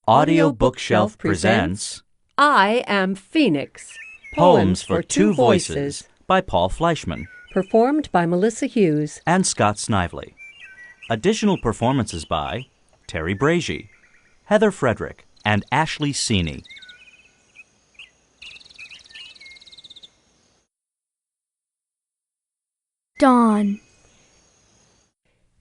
Audio Bookshelf presents I Am Phoenix. Poems for Two Voices by Paul Fleischman Performed by Melissa Hughes and Scott Snively. Additional performances by Terry Bragi, Heather Frederick, and Ashley Seeney. Dawn.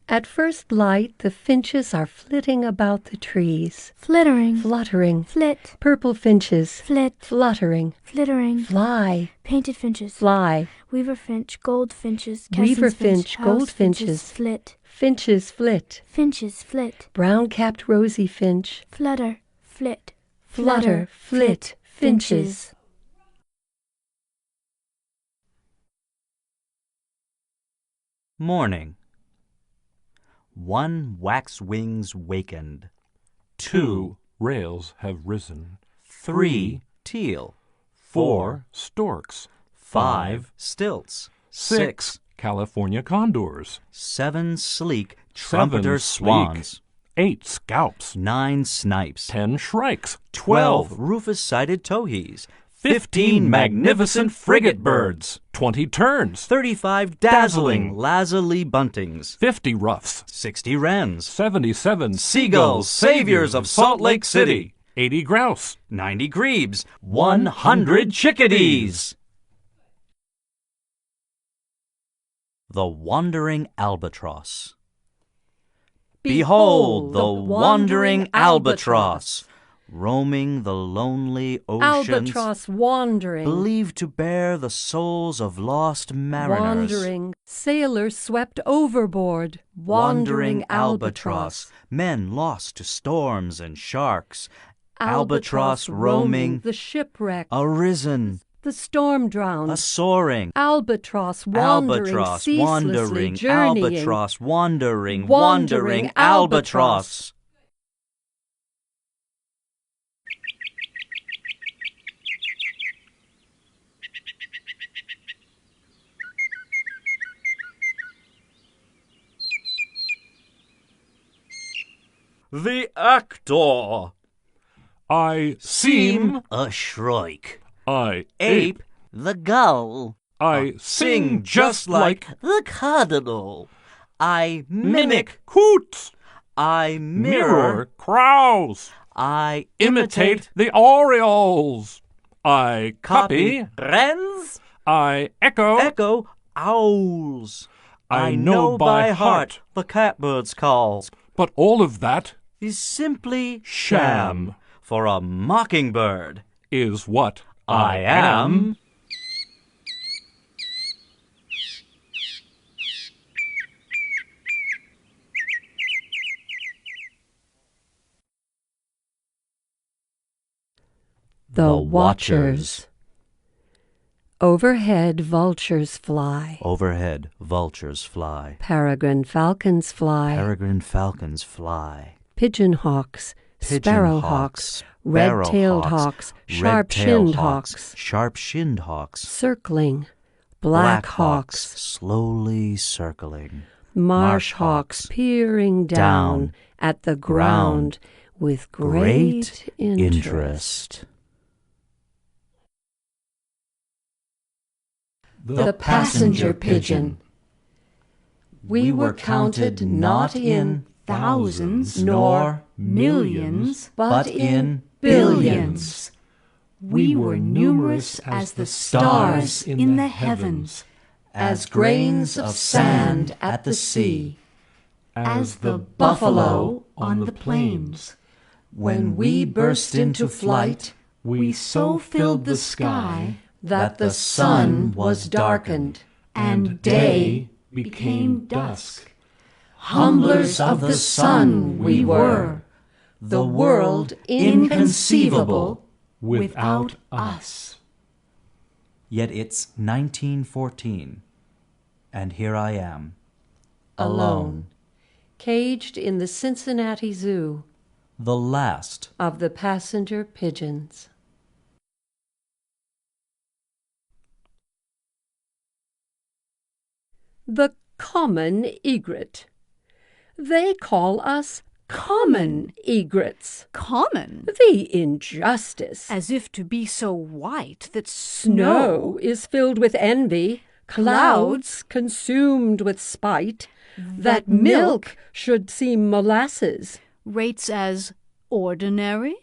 At first light, the finches are flitting about the trees. Flittering. Fluttering. Flit. Purple finches. Flit. Fluttering. Flittering. Fly. Painted finches. Fly. Weaver finch. Goldfinches. Weaver Keston's finch. house Goldfinches. Flit. Finches flit. Finches flit. Brown-capped rosy finch. Flutter. Flit. Flutter. Flit. Finches. Morning. One wax wings wakened. 2 rails have risen. 3 teal. 4 storks. 5 stilts. 6 California condors. 7 sleek 7 trumpeter sleek. swans. 8 scalps. 9 snipes. 10 shrikes. 12 rufous-sided towhees. 15 magnificent frigate birds. 20 terns. 35 dazzling lazuli buntings. 50 ruffs. 60 wrens. 77 Seagulls, saviors of Salt Lake City. 80 grouse. 90 grebes. 100 chickadees. The Wandering Albatross. Behold the wandering albatross, roaming the lonely oceans, Albatross wandering. believed to bear the souls of lost mariners. Wandering. Sailor swept overboard. Wandering albatross, men lost to storms and sharks. Albatross roaming, the shipwreck. arisen, The storm drowned. a soaring. Albatross wandering, Albatross ceaselessly wandering, journeying. albatross wandering, Wandering albatross. The actor. I seem. a shrike. I Ape the gull. I Sing just like the cardinal. I mimic. Hoots. I mirror. Mirror crows. I Imitate the orioles. I copy. wrens. I echo. Echo owls. I know by heart the catbird's calls But all of that is simply sham. For a mockingbird is what I am. The Watchers. Overhead vultures fly. Overhead vultures fly. Peregrine falcons fly. Peregrine falcons fly. Pigeon hawks. Sparrowhawks. Red-tailed hawks. Sharp-shinned hawks. Sharp-shinned hawks. Circling. Black hawks. Slowly circling. Marsh hawks peering down at the ground with great interest. The passenger pigeon. We were counted not in thousands nor millions, but in billions. We were numerous as the stars in the heavens, As grains of sand at the sea. as the buffalo on the plains. When we burst into flight, We so filled the sky that the sun was darkened, and day became dusk. humblers of the sun we were, the world inconceivable without us. Yet it's 1914, and here I am. alone, caged in the Cincinnati Zoo The last. of the passenger pigeons. The common egret. They call us common egrets. Common? The injustice. As if to be so white that Snow is filled with envy, clouds consumed with spite, that milk should seem molasses, rates as ordinary?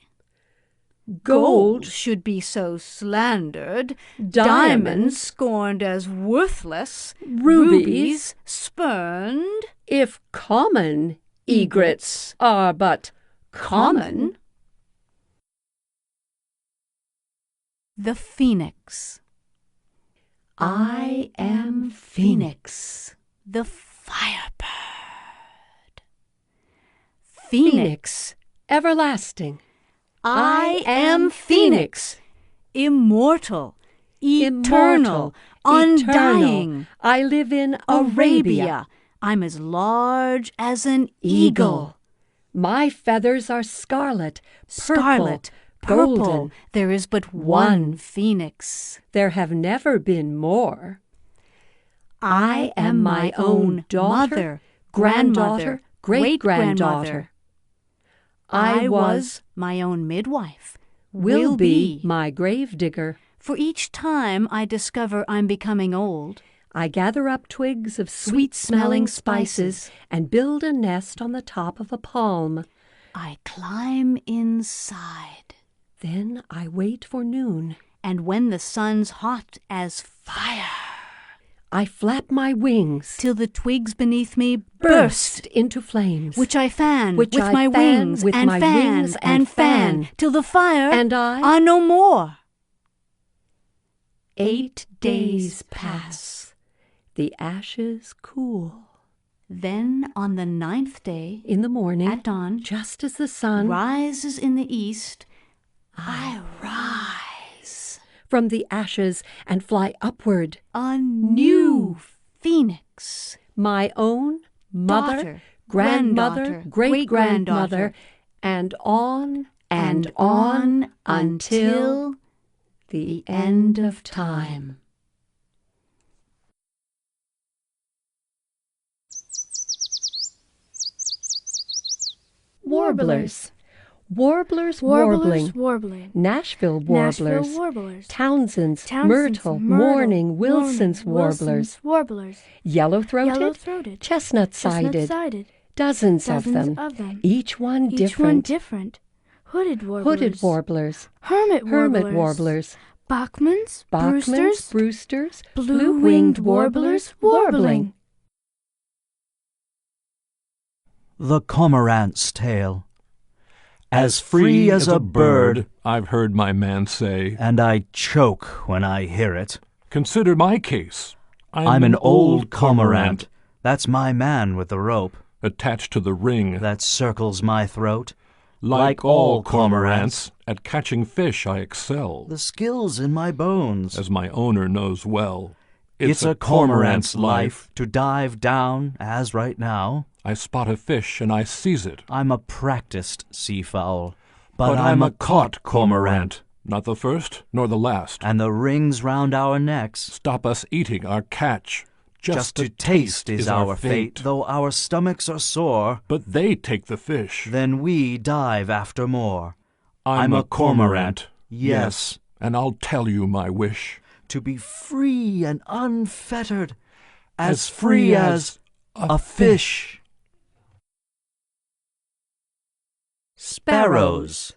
gold should be so slandered, diamonds scorned as worthless, rubies spurned. if common egrets are but common. The Phoenix. I am Phoenix, the firebird. Phoenix, everlasting. I am Phoenix, immortal, eternal, undying. I live in Arabia. I'm as large as an eagle. My feathers are scarlet, Scarlet, purple, purple. golden. There is but one Phoenix. There have never been more. I am my own daughter, mother, granddaughter, great-granddaughter. I was my own midwife, Will be my gravedigger. For each time I discover I'm becoming old, I gather up twigs of sweet-smelling spices and build a nest on the top of a palm. I climb inside. Then I wait for noon. And when the sun's hot as fire, I flap my wings, till the twigs beneath me burst into flames, which I fan Which with I my fan wings, with and my fan, wings and fan, till the fire and I are no more. 8 days pass. The ashes cool. Then on the 9th day, In the morning, at dawn, just as the sun rises in the east, I rise, from the ashes and fly upward, a new Phoenix, my own mother, daughter, grandmother, granddaughter, great-grandmother, and on until the end of time. Warblers. Warblers warbling. warbling. Nashville warblers. Nashville warblers. Townsend's, Myrtle, Mourning, Wilson's warblers. Warblers. Yellow-throated, Yellow-throated. chestnut-sided. Chestnut-sided. Dozens of Dozens them. of them. Each one Each different. one different. Hooded warblers. Hooded warblers. Hermit warblers. Hermit warblers. Bachmans. Bachmans, Brewsters. Brewsters. Blue-winged warblers warbling. The Cormorant's Tale. As free as a bird, I've heard my man say. And I choke when I hear it. Consider my case. I'm an old cormorant. That's my man with the rope attached to the ring that circles my throat. Like all cormorants, at catching fish I excel. The skill's in my bones. As my owner knows well. It's a cormorant's life to dive down, as right now. I spot a fish and I seize it. I'm a practiced seafowl, but I'm a caught cormorant. Not the first nor the last. And the rings round our necks stop us eating our catch. Just to taste is our fate, though our stomachs are sore. But they take the fish. Then we dive after more. I'm a cormorant. Yes. And I'll tell you my wish. To be free and unfettered, as free as a fish. Sparrows.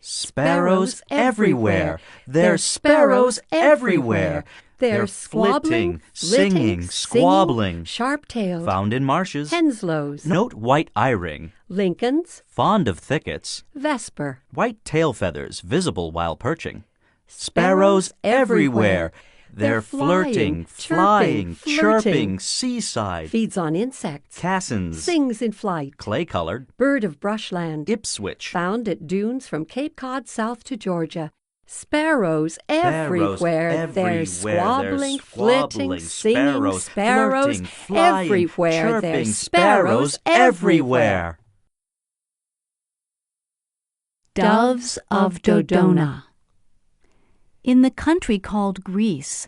Sparrows everywhere. There's sparrows everywhere. They're flitting, singing, squabbling. Sharp-tailed. Found in marshes. Henslows. Note white eye-ring. Lincolns. Fond of thickets. Vesper. White tail feathers visible while perching. Sparrows everywhere. They're flirting, flying, chirping, seaside. Feeds on insects. Cassins. Sings in flight. Clay-colored. Bird of brushland. Ipswich. Found at dunes from Cape Cod south to Georgia. Sparrows everywhere. They're squabbling, flitting, singing. Sparrows flying, everywhere. Chirping, There's sparrows everywhere. Doves of Dodona. In the country called Greece,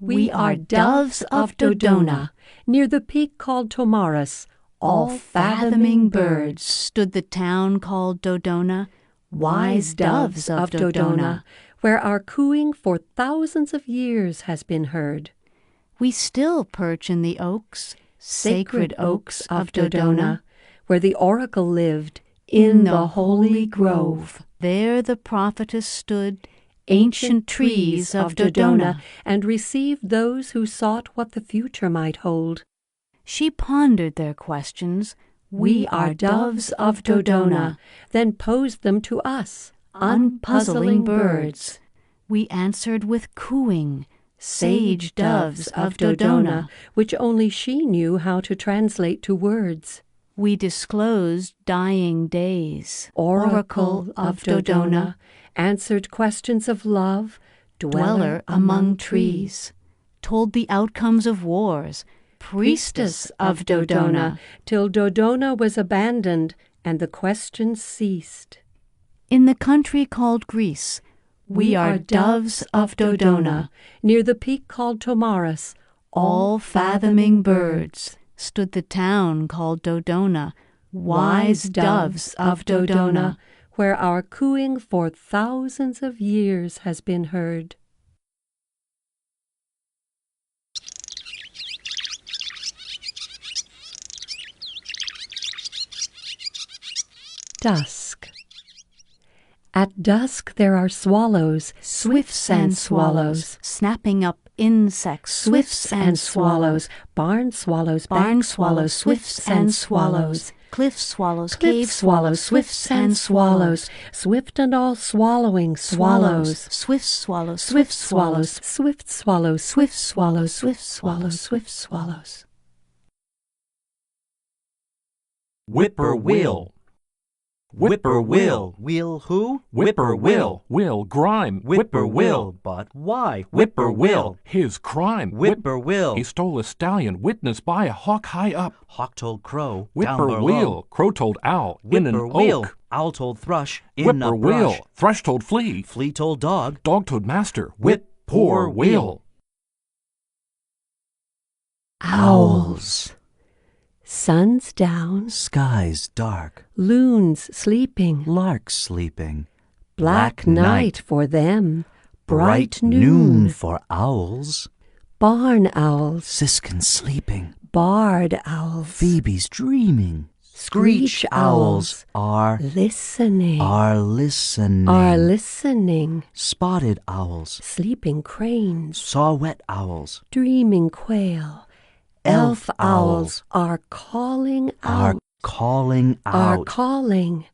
we are doves of Dodona, near the peak called Tomarus, all-fathoming birds, stood the town called Dodona, wise doves of Dodona, where our cooing for thousands of years has been heard. We still perch in the oaks, Sacred oaks of Dodona, where the oracle lived in the holy grove. There the prophetess stood, ancient trees of Dodona, and received those who sought what the future might hold. She pondered their questions. We are doves of Dodona, then posed them to us, unpuzzling birds. We answered with cooing, sage doves of Dodona, which only she knew how to translate to words. We disclosed dying days, Oracle of Dodona, answered questions of love, dweller among trees, told the outcomes of wars, priestess of Dodona, till Dodona was abandoned and the questions ceased. In the country called Greece, we are doves of Dodona, near the peak called Tomaris, all-fathoming birds, stood the town called Dodona, wise doves of Dodona, where our cooing for thousands of years has been heard. Dusk. At dusk there are swallows, swifts and swallows, snapping up insects, swifts and swallows, barn swallows, barn swallows, swifts and swallows, cliff swallows, cave swallows, swifts and swallows, swift and all swallowing swallows, swift swallows, swift swallows, swift swallows, swift swallows, swift swallows, swift swallows. Whippoorwill. Whippoorwill. Will who? Whippoorwill. Will Grime. Whippoorwill. But why? Whippoorwill. His crime. Whippoorwill. He stole a stallion witnessed by a hawk high up. Hawk told crow down below. Whippoorwill. Crow told owl in an Whippoorwill. oak. Owl told thrush in a brush. Whippoorwill. Thrush told flea. Flea told dog. Dog told master. Whippoorwill. Owls. Sun's down, Skies dark, loons sleeping, larks sleeping, black night for them, bright noon noon, for owls, barn owls, Siskin sleeping, barred owls, Phoebe's dreaming, screech owls are listening, listening, spotted owls, sleeping cranes, saw-whet owls, dreaming quail, elf owls are calling out, are calling.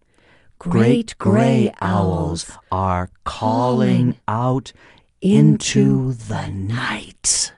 Great gray owls are calling out into the night.